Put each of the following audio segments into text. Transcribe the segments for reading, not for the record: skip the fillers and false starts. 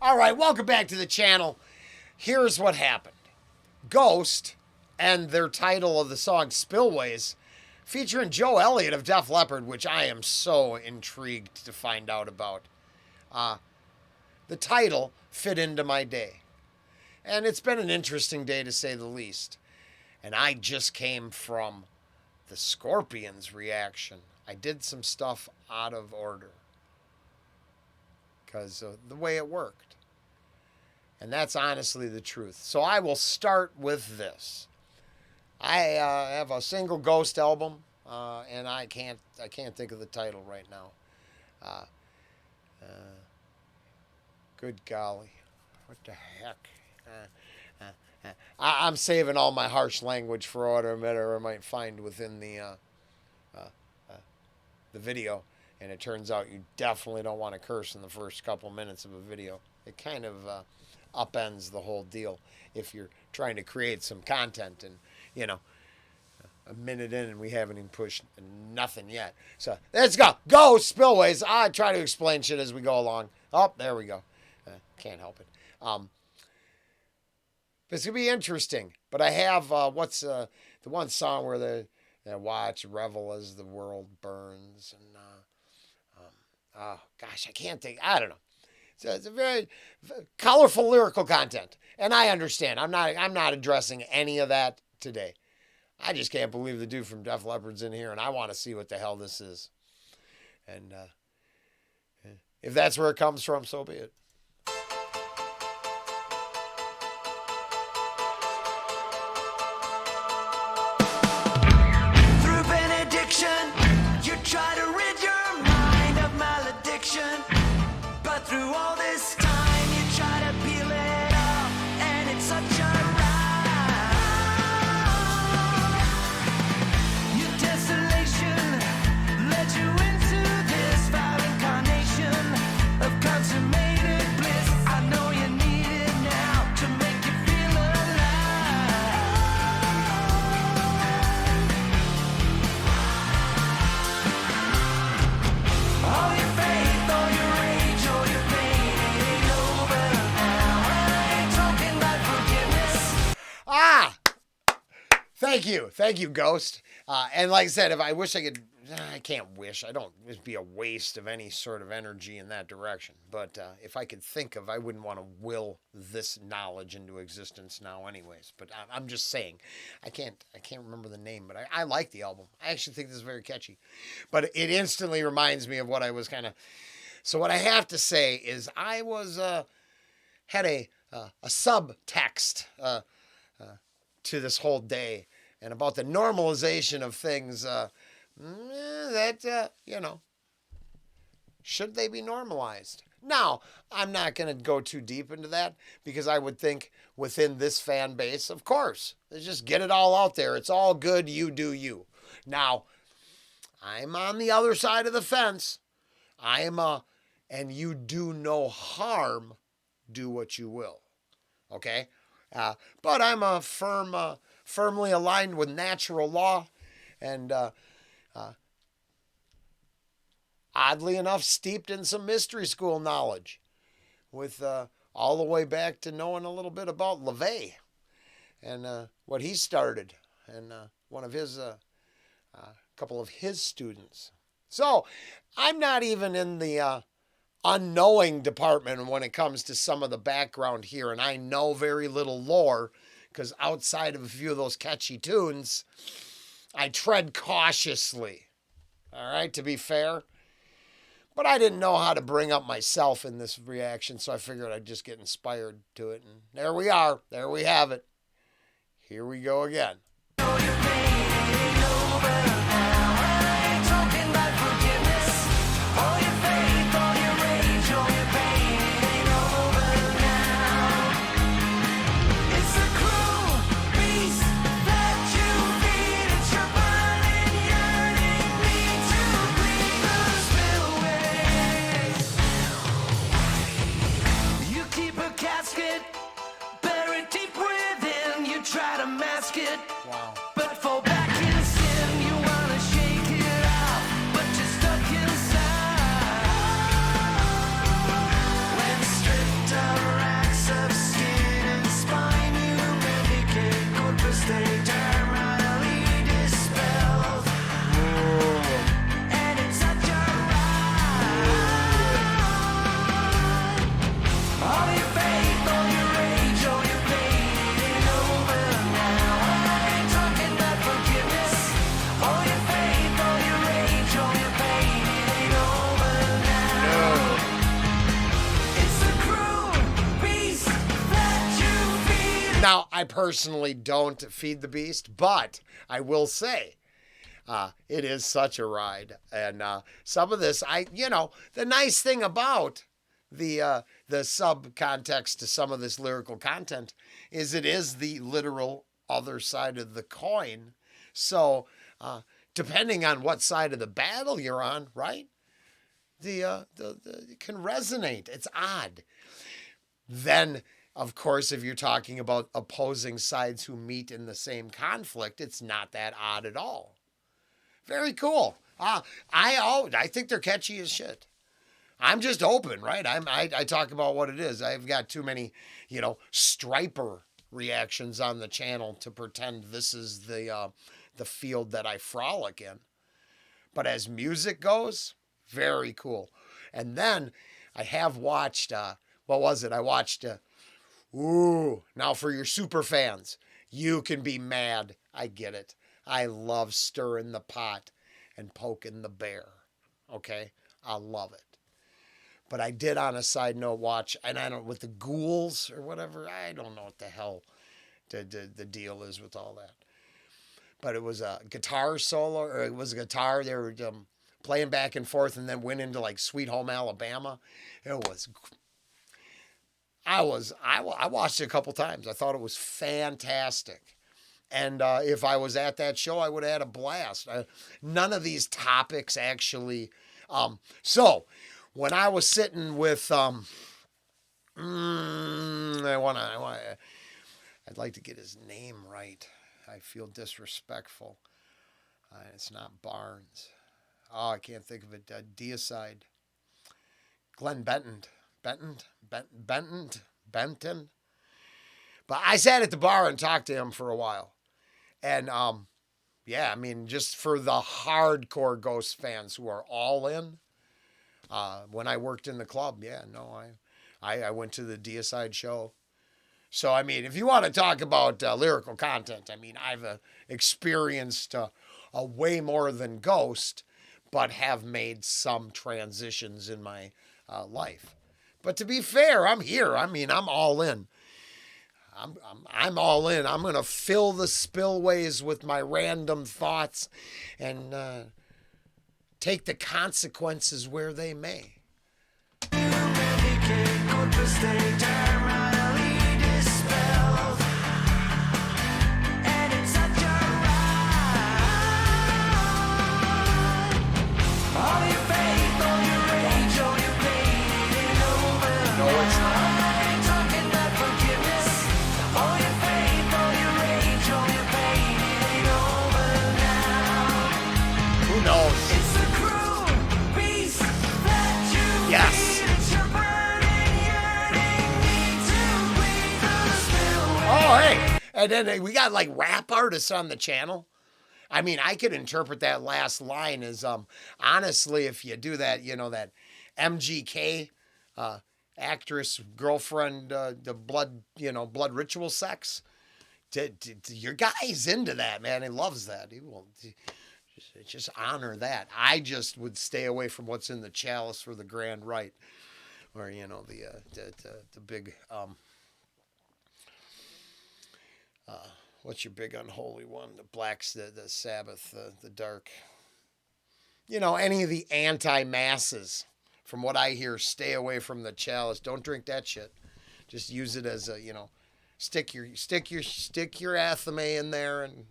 All right, welcome back to the channel. Here's what happened. Ghost and their title of the song Spillways, featuring Joe Elliott of Def Leppard, which I am so intrigued to find out about. The title fit into my day. And it's been an interesting day to say the least. And I just came from the Scorpions reaction. I did some stuff out of order because of the way it worked. And that's honestly the truth. So I will start with this. I have a single Ghost album, and I can't think of the title right now. Good golly, what the heck? I'm saving all my harsh language for what I might find within the video, and it turns out you definitely don't want to curse in the first couple minutes of a video. It kind of upends the whole deal if you're trying to create some content, and a minute in and we haven't even pushed nothing yet. So let's go. Go Spillways. I try to explain shit as we go along. Oh, there we go. Can't help it. It's going to be interesting. But I have, what's the one song where they watch, revel as the world burns. And, oh, gosh, I can't think. I don't know. It's a very colorful lyrical content. And I understand. I'm not addressing any of that today. I just can't believe the dude from Def Leppard's in here, and I want to see what the hell this is. And if that's where it comes from, so be it. Through benediction, you try to rid your mind of malediction, but through all this time, you try to peel it off, and it's such a Thank you, Ghost. And like I said, if I wish I could, I can't wish. I don't. It'd be a waste of any sort of energy in that direction. But if I could think of, I wouldn't want to will this knowledge into existence now, anyways. But I'm just saying, I can't remember the name, but I like the album. I actually think this is very catchy. But it instantly reminds me of what I was kind of. So what I have to say is, I was had a subtext to this whole day. And about the normalization of things should they be normalized? Now, I'm not going to go too deep into that because I would think within this fan base, of course, let's just get it all out there. It's all good. You do you. Now, I'm on the other side of the fence. And you do no harm, do what you will. Okay? But I'm a firmly aligned with natural law, and oddly enough, steeped in some mystery school knowledge, with all the way back to knowing a little bit about LaVey and what he started, and one of his, couple of his students. So I'm not even in the unknowing department when it comes to some of the background here, and I know very little lore. Because outside of a few of those catchy tunes, I tread cautiously, all right, to be fair. But I didn't know how to bring up myself in this reaction, so I figured I'd just get inspired to it. And there we are. There we have it. Here we go again. Try to mask it, wow. but fall back in sin. You want Now, I personally don't feed the beast, but I will say it is such a ride. And some of this, the nice thing about the subcontext to some of this lyrical content is it is the literal other side of the coin. So depending on what side of the battle you're on, right? It can resonate. It's odd. Then, of course, if you're talking about opposing sides who meet in the same conflict, it's not that odd at all. Very cool. I think they're catchy as shit. I'm just open, right? I talk about what it is. I've got too many, striper reactions on the channel to pretend this is the field that I frolic in. But as music goes, very cool. And then I have watched, what was it? I watched, now for your super fans, you can be mad. I get it. I love stirring the pot and poking the bear. Okay? I love it. But I did, on a side note, watch, and I don't, with the ghouls or whatever, I don't know what the hell the deal is with all that. But it was a guitar solo, or it was a guitar. They were playing back and forth and then went into like Sweet Home Alabama. I watched it a couple times. I thought it was fantastic. And if I was at that show, I would have had a blast. None of these topics actually. So when I was sitting with, I'd like to get his name right. I feel disrespectful. It's not Barnes. Oh, I can't think of it. Deicide. Glenn Benton. Benton. But I sat at the bar and talked to him for a while. And, just for the hardcore Ghost fans who are all in, when I worked in the club, I went to the Deicide show. So, if you want to talk about lyrical content, I've experienced a way more than Ghost, but have made some transitions in my life. But to be fair, I'm here. I'm all in. I'm all in. I'm going to fill the spillways with my random thoughts and take the consequences where they may. Yes. Oh, hey. And then we got like rap artists on the channel. I could interpret that last line as, honestly, if you do that, that MGK, actress, girlfriend, the blood ritual sex. Your guy's into that, man. He loves that. He will just honor that. I just would stay away from what's in the chalice for the grand rite, or the big what's your big unholy one? The blacks, the Sabbath, the dark. Any of the anti-masses. From what I hear, stay away from the chalice. Don't drink that shit. Just use it as a stick your athame in there and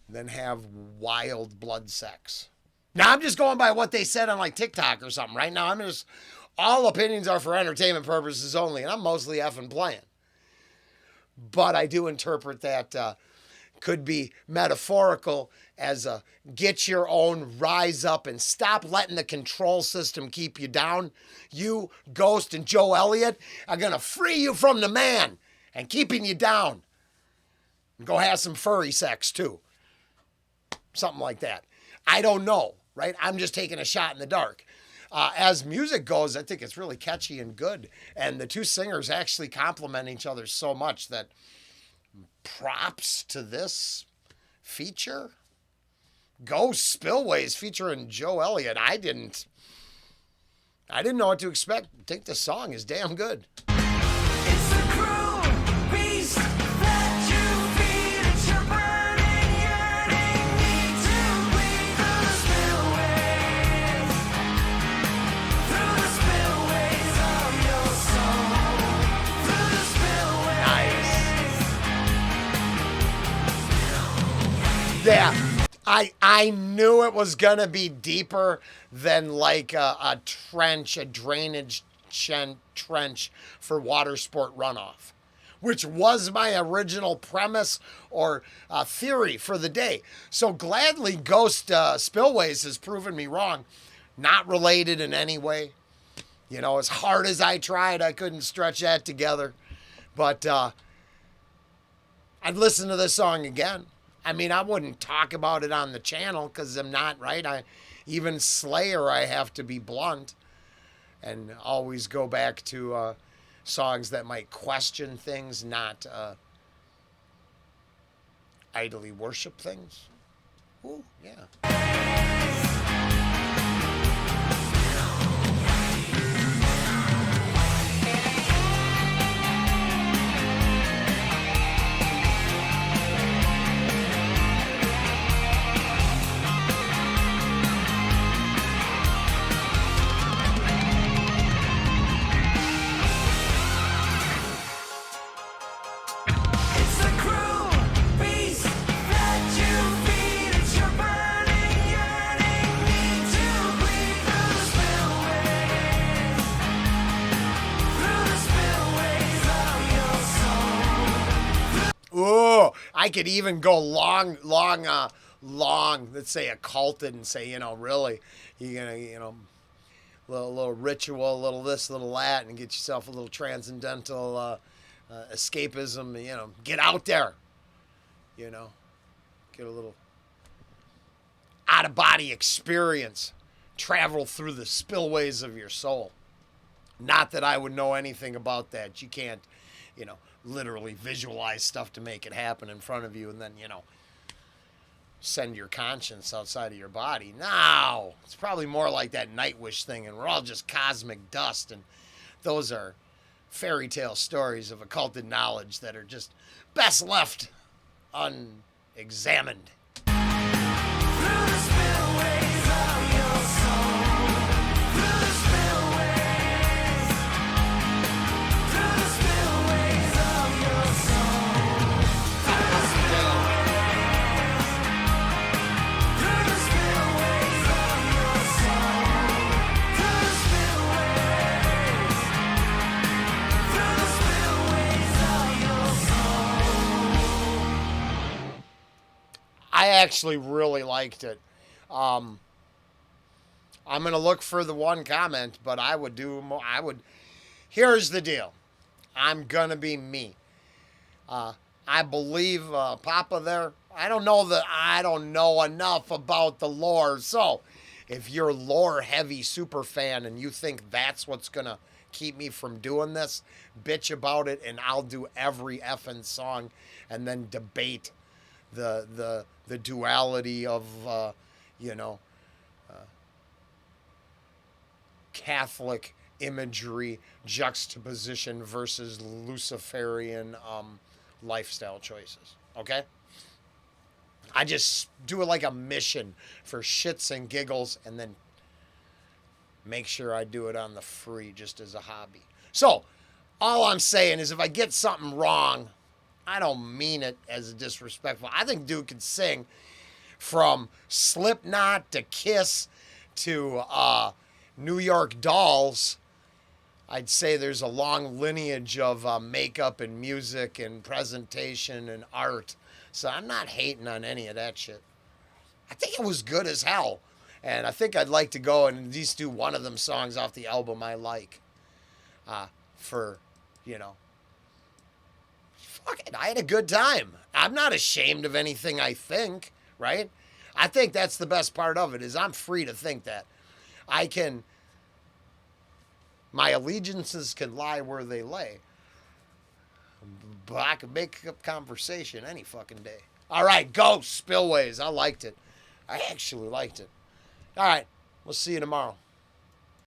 then have wild blood sex. Now, I'm just going by what they said on like TikTok or something. Right now, all opinions are for entertainment purposes only, and I'm mostly effing playing. But I do interpret that could be metaphorical as a get your own, rise up, and stop letting the control system keep you down. You, Ghost, and Joe Elliott are going to free you from the man and keeping you down. And go have some furry sex, too. Something like that. I don't know, right? I'm just taking a shot in the dark. As music goes, I think it's really catchy and good. And the two singers actually complement each other so much that props to this feature. Ghost Spillways featuring Joe Elliott. I didn't know what to expect. I think the song is damn good. It's the crew, Yeah. I knew it was going to be deeper than like a trench, a drainage trench for water sport runoff, which was my original premise or theory for the day. So gladly, Ghost Spillways has proven me wrong. Not related in any way. You know, as hard as I tried, I couldn't stretch that together. But I'd listen to this song again. I mean, I wouldn't talk about it on the channel because I'm not, right? Even Slayer, I have to be blunt and always go back to songs that might question things, not idly worship things. Ooh, yeah. It's the cruel beast that you feed. It's your burning, yearning need to bleed through the spillways of your soul. Ooh, I could even go long. Let's say occulted and say, really, you're gonna, little ritual, little this, little that, and get yourself a little transcendental escapism. Get out there. Get a little out of body experience. Travel through the spillways of your soul. Not that I would know anything about that. You can't, literally visualize stuff to make it happen in front of you and then, send your conscience outside of your body. No, it's probably more like that Nightwish thing, and we're all just cosmic dust, and those are fairy tale stories of occulted knowledge that are just best left unexamined. Through the spillways of your soul. Through the spillways. Through the spillways of your soul. Through the spillways. Through the spillways of your soul. Through the spillways. Through the spillways of your soul. I actually really liked it. I'm going to look for the one comment, but I would do more. Here's the deal. I'm going to be me. I believe Papa there. I don't know enough about the lore. So if you're a lore heavy super fan and you think that's what's going to keep me from doing this, bitch about it, and I'll do every effing song and then debate the duality of, Catholic imagery juxtaposition versus Luciferian lifestyle choices. Okay? I just do it like a mission for shits and giggles and then make sure I do it on the free just as a hobby. So, all I'm saying is if I get something wrong, I don't mean it as disrespectful. I think dude can sing from Slipknot to Kiss to New York Dolls. I'd say there's a long lineage of makeup and music and presentation and art. So I'm not hating on any of that shit. I think it was good as hell. And I think I'd like to go and at least do one of them songs off the album I like. Fuck it, I had a good time. I'm not ashamed of anything I think, right? I think that's the best part of it is I'm free to think that. My allegiances can lie where they lay. But I could make up conversation any fucking day. All right, go Spillways. I liked it. I actually liked it. All right, we'll see you tomorrow.